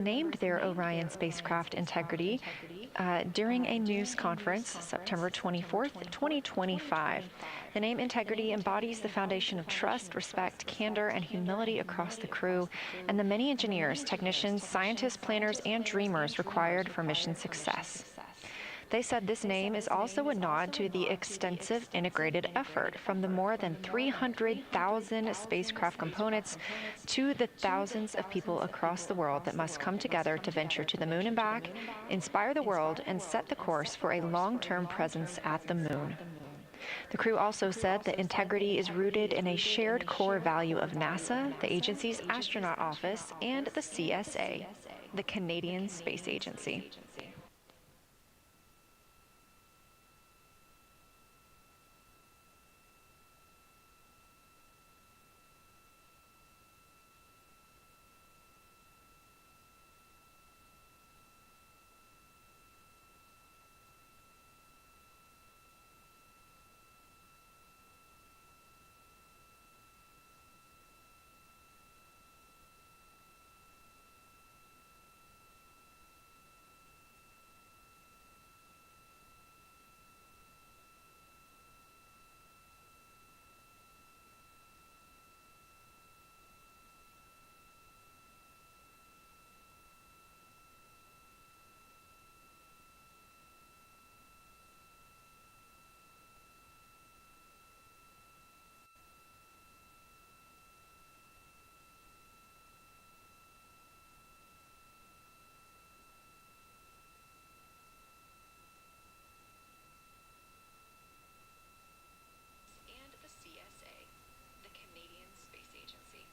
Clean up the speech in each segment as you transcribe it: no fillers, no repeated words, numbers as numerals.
named their Orion spacecraft Integrity during a news conference September 24th, 2025. The name Integrity embodies the foundation of trust, respect, candor, and humility across the crew and the many engineers, technicians, scientists, planners, and dreamers required for mission success. They said this name is also a nod to the extensive integrated effort from the more than 300,000 spacecraft components to the thousands of people across the world that must come together to venture to the moon and back, inspire the world, and set the course for a long-term presence at the moon. The crew also said that integrity is rooted in a shared core value of NASA, the agency's astronaut office, and the CSA, the Canadian Space Agency. And the CSA, the Canadian Space Agency.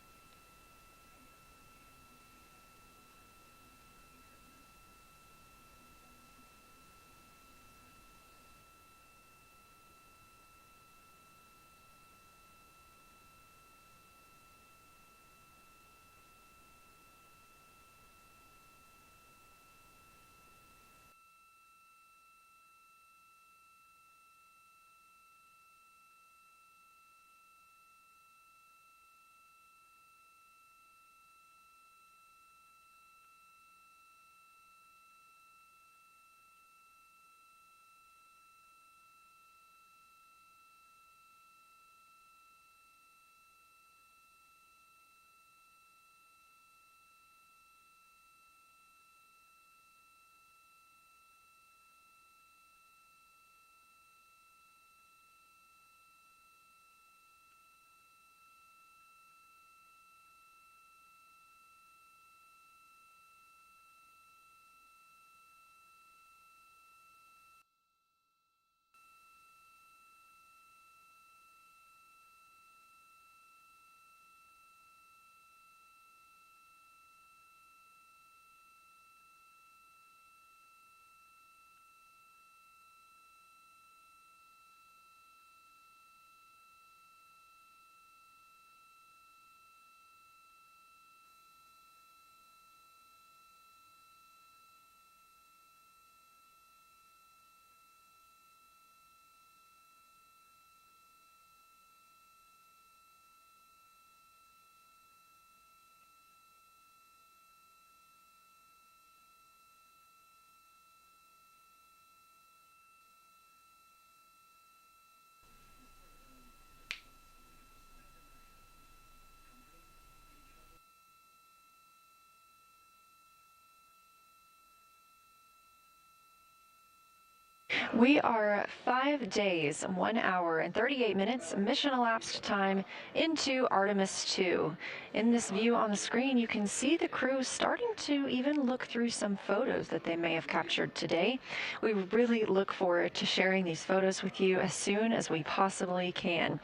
We are 5 days, 1 hour, and 38 minutes mission elapsed time into Artemis II. In this view on the screen, you can see the crew starting to even look through some photos that they may have captured today. We really look forward to sharing these photos with you as soon as we possibly can.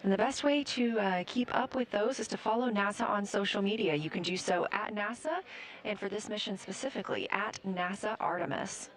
And the best way to keep up with those is to follow NASA on social media. You can do so at NASA, and for this mission specifically, at NASA Artemis.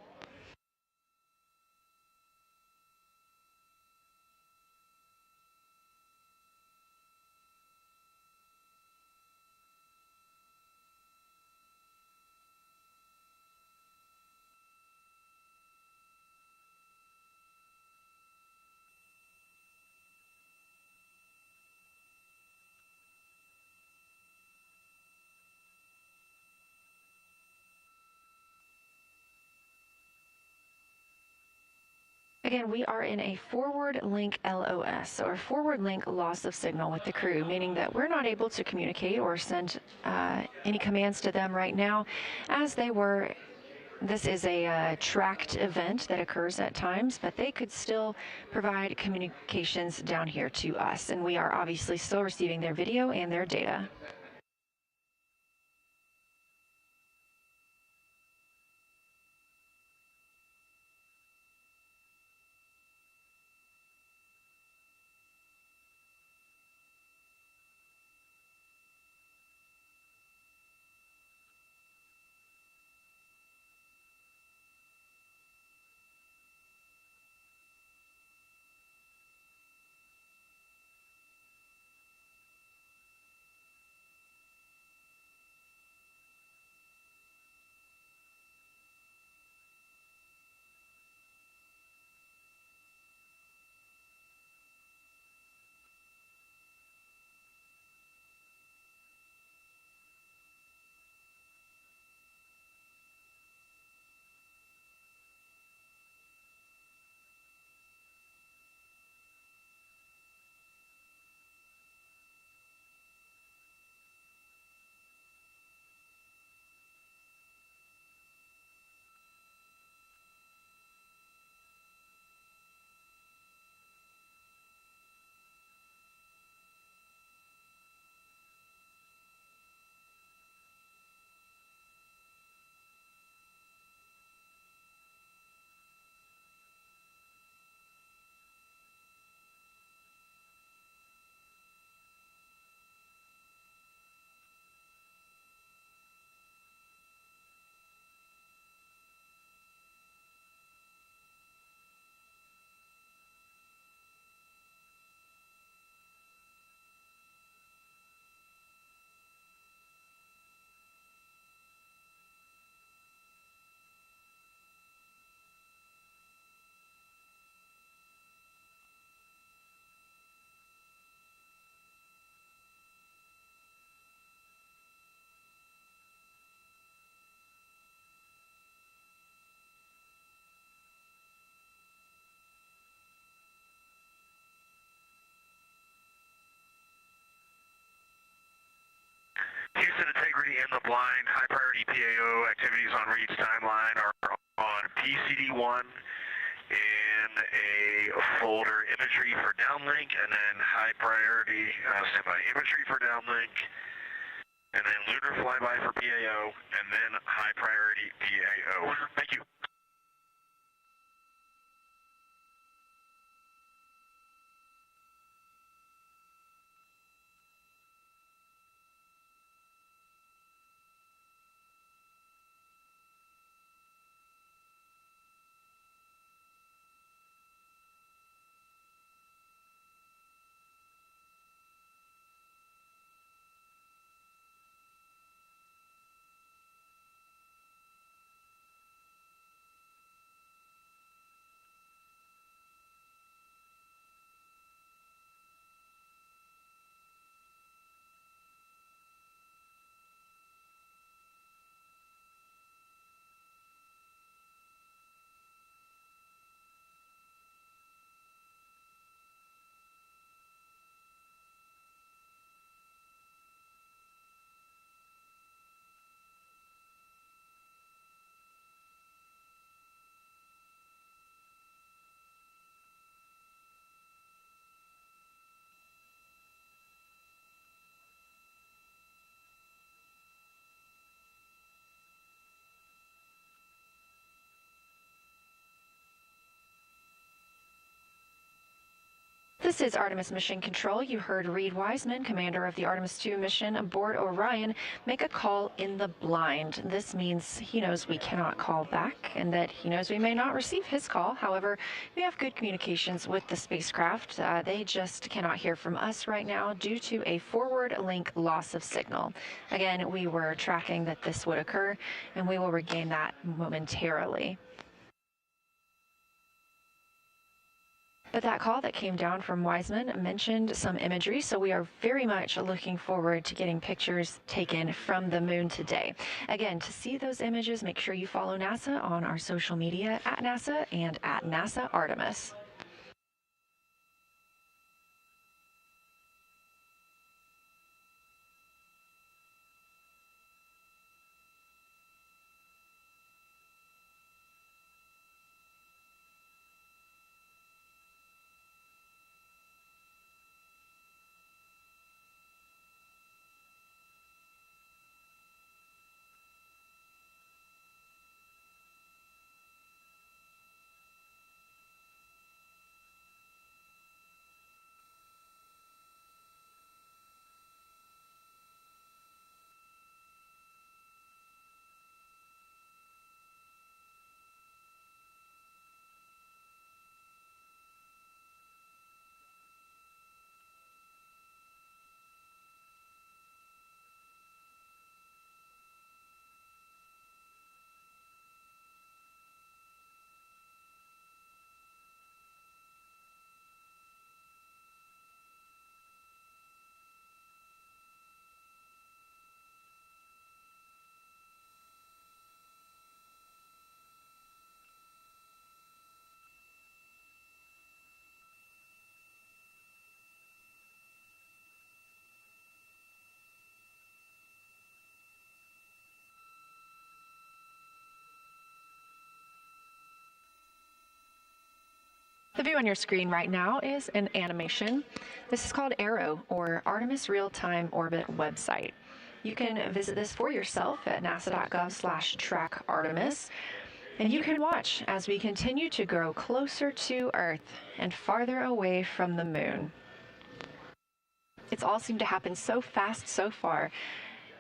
Again, we are in a forward link LOS, or forward link loss of signal with the crew, meaning that we're not able to communicate or send any commands to them right now as they were. This is a tracked event that occurs at times, but they could still provide communications down here to us, and we are obviously still receiving their video and their data. Houston integrity in the blind. High priority PAO activities on Reid's timeline are on PCD1 in a folder imagery for downlink, and then high priority standby imagery for downlink, and then lunar flyby for PAO, and then high priority PAO. Thank you. This is Artemis Mission Control. You heard Reid Weisman, commander of the Artemis II mission aboard Orion, make a call in the blind. This means he knows we cannot call back and that he knows we may not receive his call. However, we have good communications with the spacecraft. They just cannot hear from us right now due to a forward link loss of signal. Again, we were tracking that this would occur, and we will regain that momentarily. But that call that came down from Weisman mentioned some imagery, so we are very much looking forward to getting pictures taken from the moon today. Again, to see those images, make sure you follow NASA on our social media at NASA and at NASA Artemis. The view on your screen right now is an animation. This is called ARROW, or Artemis Real-Time Orbit website. You can visit this for yourself at nasa.gov/trackartemis, and you can watch as we continue to grow closer to Earth and farther away from the moon. It's all seemed to happen so fast so far,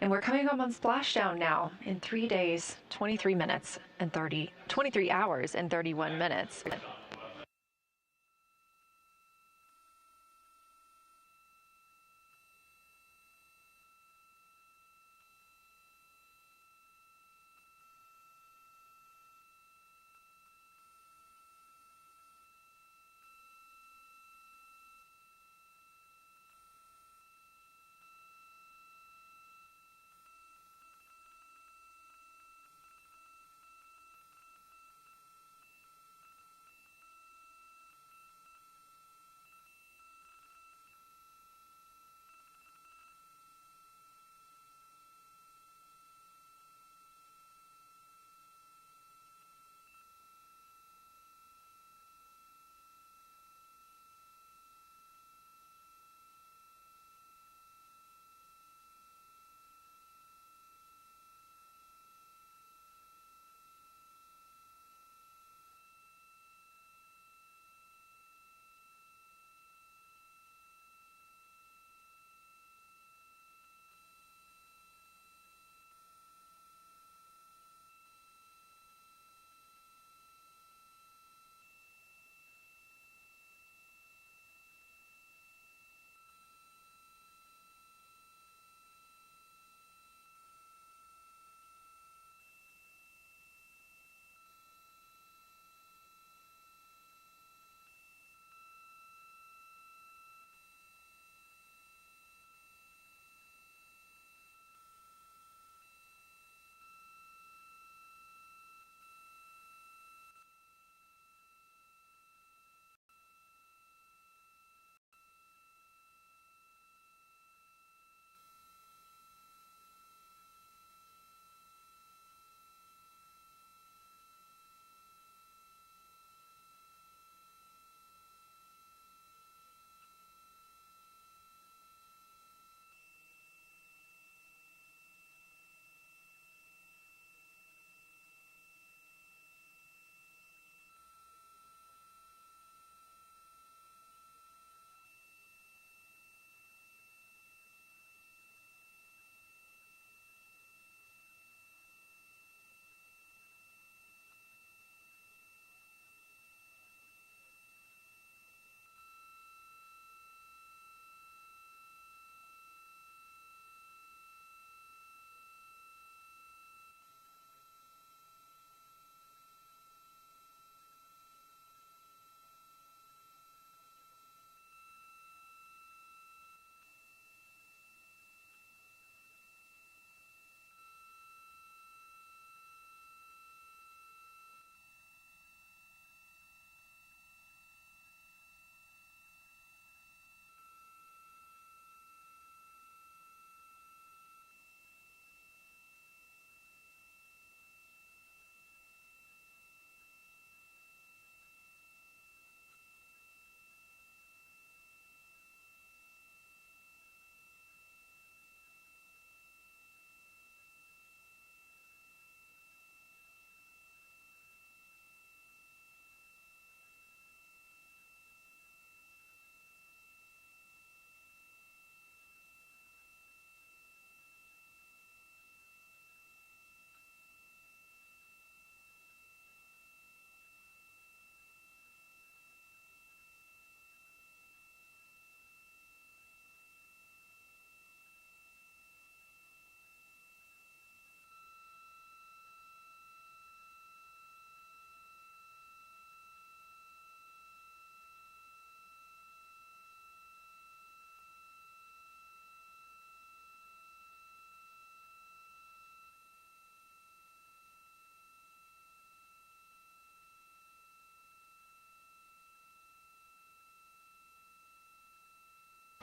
and we're coming up on splashdown now in 3 days, 23 hours and 31 minutes.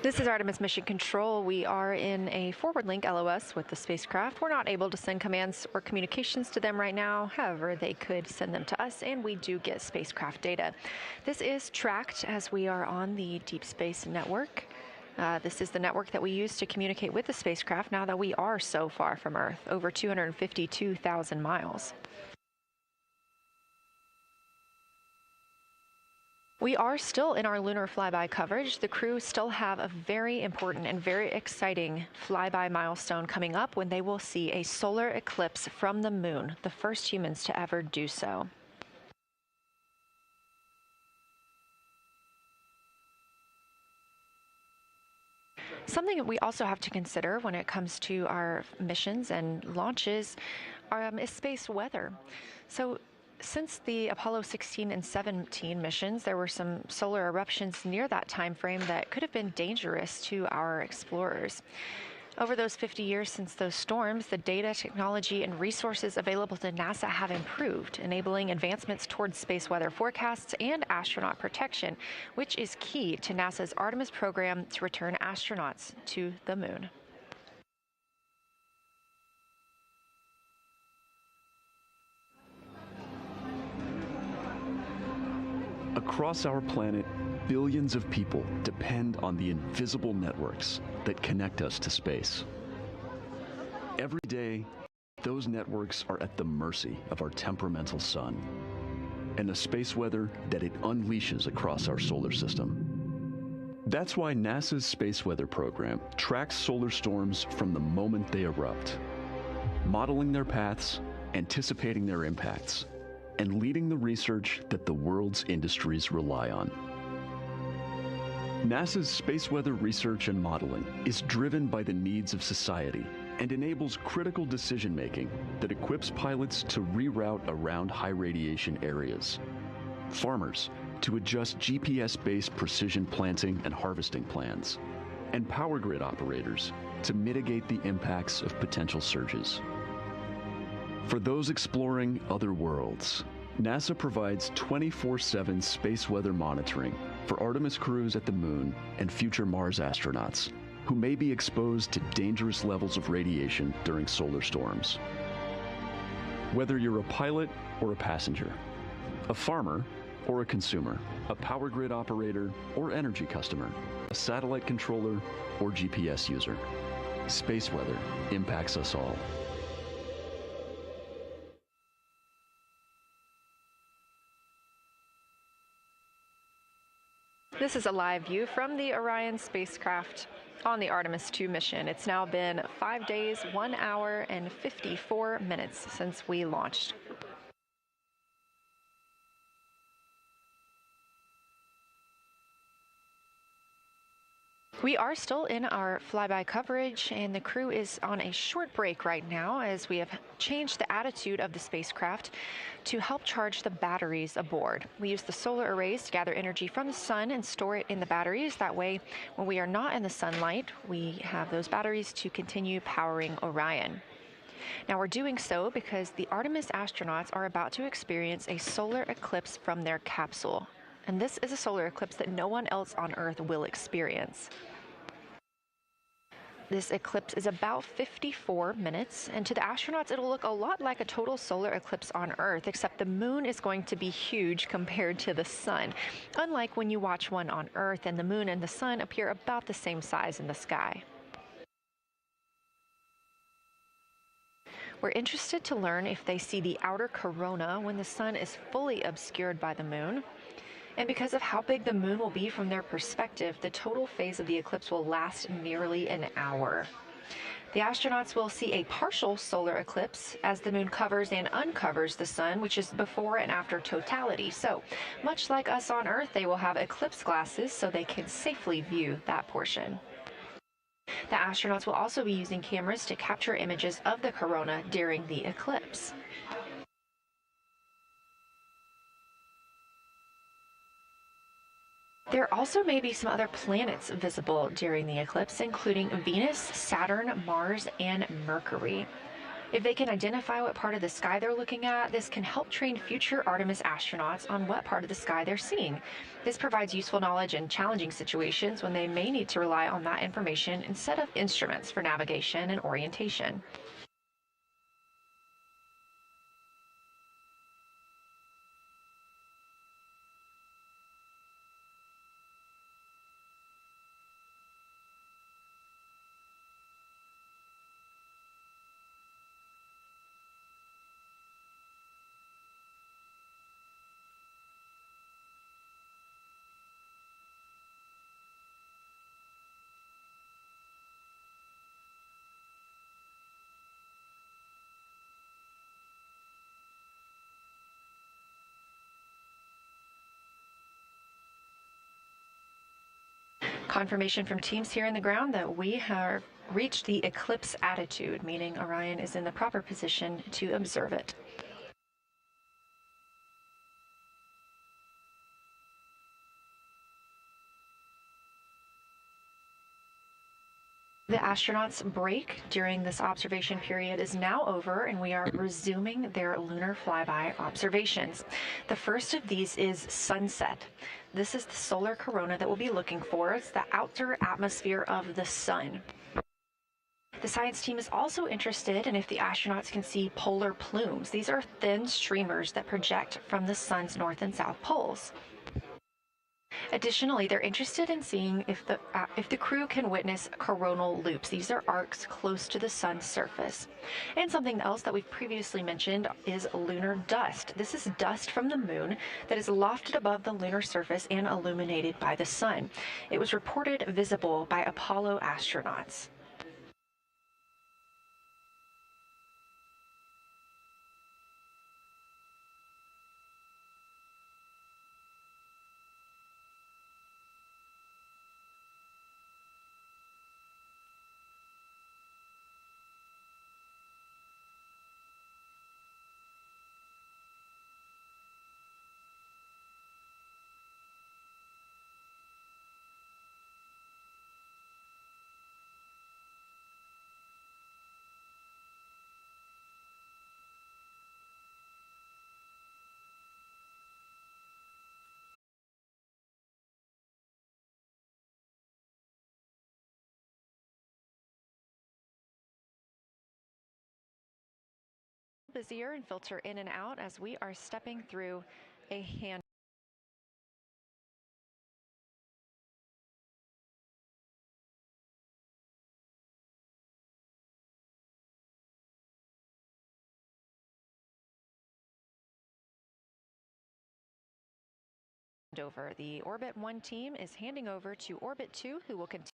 This is Artemis Mission Control. We are in a forward link LOS with the spacecraft. We're not able to send commands or communications to them right now. However, they could send them to us, and we do get spacecraft data. This is tracked as we are on the Deep Space Network. This is the network that we use to communicate with the spacecraft now that we are so far from Earth, over 252,000 miles. We are still in our lunar flyby coverage. The crew still have a very important and very exciting flyby milestone coming up when they will see a solar eclipse from the moon, the first humans to ever do so. Something that we also have to consider when it comes to our missions and launches is space weather. So since the Apollo 16 and 17 missions, there were some solar eruptions near that time frame that could have been dangerous to our explorers. Over those 50 years since those storms, the data, technology, and resources available to NASA have improved, enabling advancements towards space weather forecasts and astronaut protection, which is key to NASA's Artemis program to return astronauts to the moon. Across our planet, billions of people depend on the invisible networks that connect us to space. Every day, those networks are at the mercy of our temperamental sun and the space weather that it unleashes across our solar system. That's why NASA's Space Weather Program tracks solar storms from the moment they erupt, modeling their paths, anticipating their impacts, and leading the research that the world's industries rely on. NASA's space weather research and modeling is driven by the needs of society and enables critical decision-making that equips pilots to reroute around high radiation areas, farmers to adjust GPS-based precision planting and harvesting plans, and power grid operators to mitigate the impacts of potential surges. For those exploring other worlds, NASA provides 24/7 space weather monitoring for Artemis crews at the moon and future Mars astronauts who may be exposed to dangerous levels of radiation during solar storms. Whether you're a pilot or a passenger, a farmer or a consumer, a power grid operator or energy customer, a satellite controller or GPS user, space weather impacts us all. This is a live view from the Orion spacecraft on the Artemis II mission. It's now been 5 days, 1 hour, and 54 minutes since we launched. We are still in our flyby coverage, and the crew is on a short break right now as we have changed the attitude of the spacecraft to help charge the batteries aboard. We use the solar arrays to gather energy from the sun and store it in the batteries. That way, when we are not in the sunlight, we have those batteries to continue powering Orion. Now, we're doing so because the Artemis astronauts are about to experience a solar eclipse from their capsule. And this is a solar eclipse that no one else on Earth will experience. This eclipse is about 54 minutes, and to the astronauts, it'll look a lot like a total solar eclipse on Earth, except the moon is going to be huge compared to the sun, unlike when you watch one on Earth and the moon and the sun appear about the same size in the sky. We're interested to learn if they see the outer corona when the sun is fully obscured by the moon. And because of how big the moon will be from their perspective, the total phase of the eclipse will last nearly an hour. The astronauts will see a partial solar eclipse as the moon covers and uncovers the sun, which is before and after totality. So, much like us on Earth, they will have eclipse glasses so they can safely view that portion. The astronauts will also be using cameras to capture images of the corona during the eclipse. There also may be some other planets visible during the eclipse, including Venus, Saturn, Mars, and Mercury. If they can identify what part of the sky they're looking at, this can help train future Artemis astronauts on what part of the sky they're seeing. This provides useful knowledge in challenging situations when they may need to rely on that information instead of instruments for navigation and orientation. Confirmation from teams here in the ground that we have reached the eclipse attitude, meaning Orion is in the proper position to observe it. The astronauts' break during this observation period is now over, and we are resuming their lunar flyby observations. The first of these is sunset. This is the solar corona that we'll be looking for. It's the outer atmosphere of the sun. The science team is also interested in if the astronauts can see polar plumes. These are thin streamers that project from the sun's north and south poles. Additionally, they're interested in seeing if the crew can witness coronal loops. These are arcs close to the sun's surface. And something else that we've previously mentioned is lunar dust. This is dust from the moon that is lofted above the lunar surface and illuminated by the sun. It was reported visible by Apollo astronauts. Busier and filter in and out as we are stepping through a hand over. The Orbit 1 team is handing over to Orbit 2, who will continue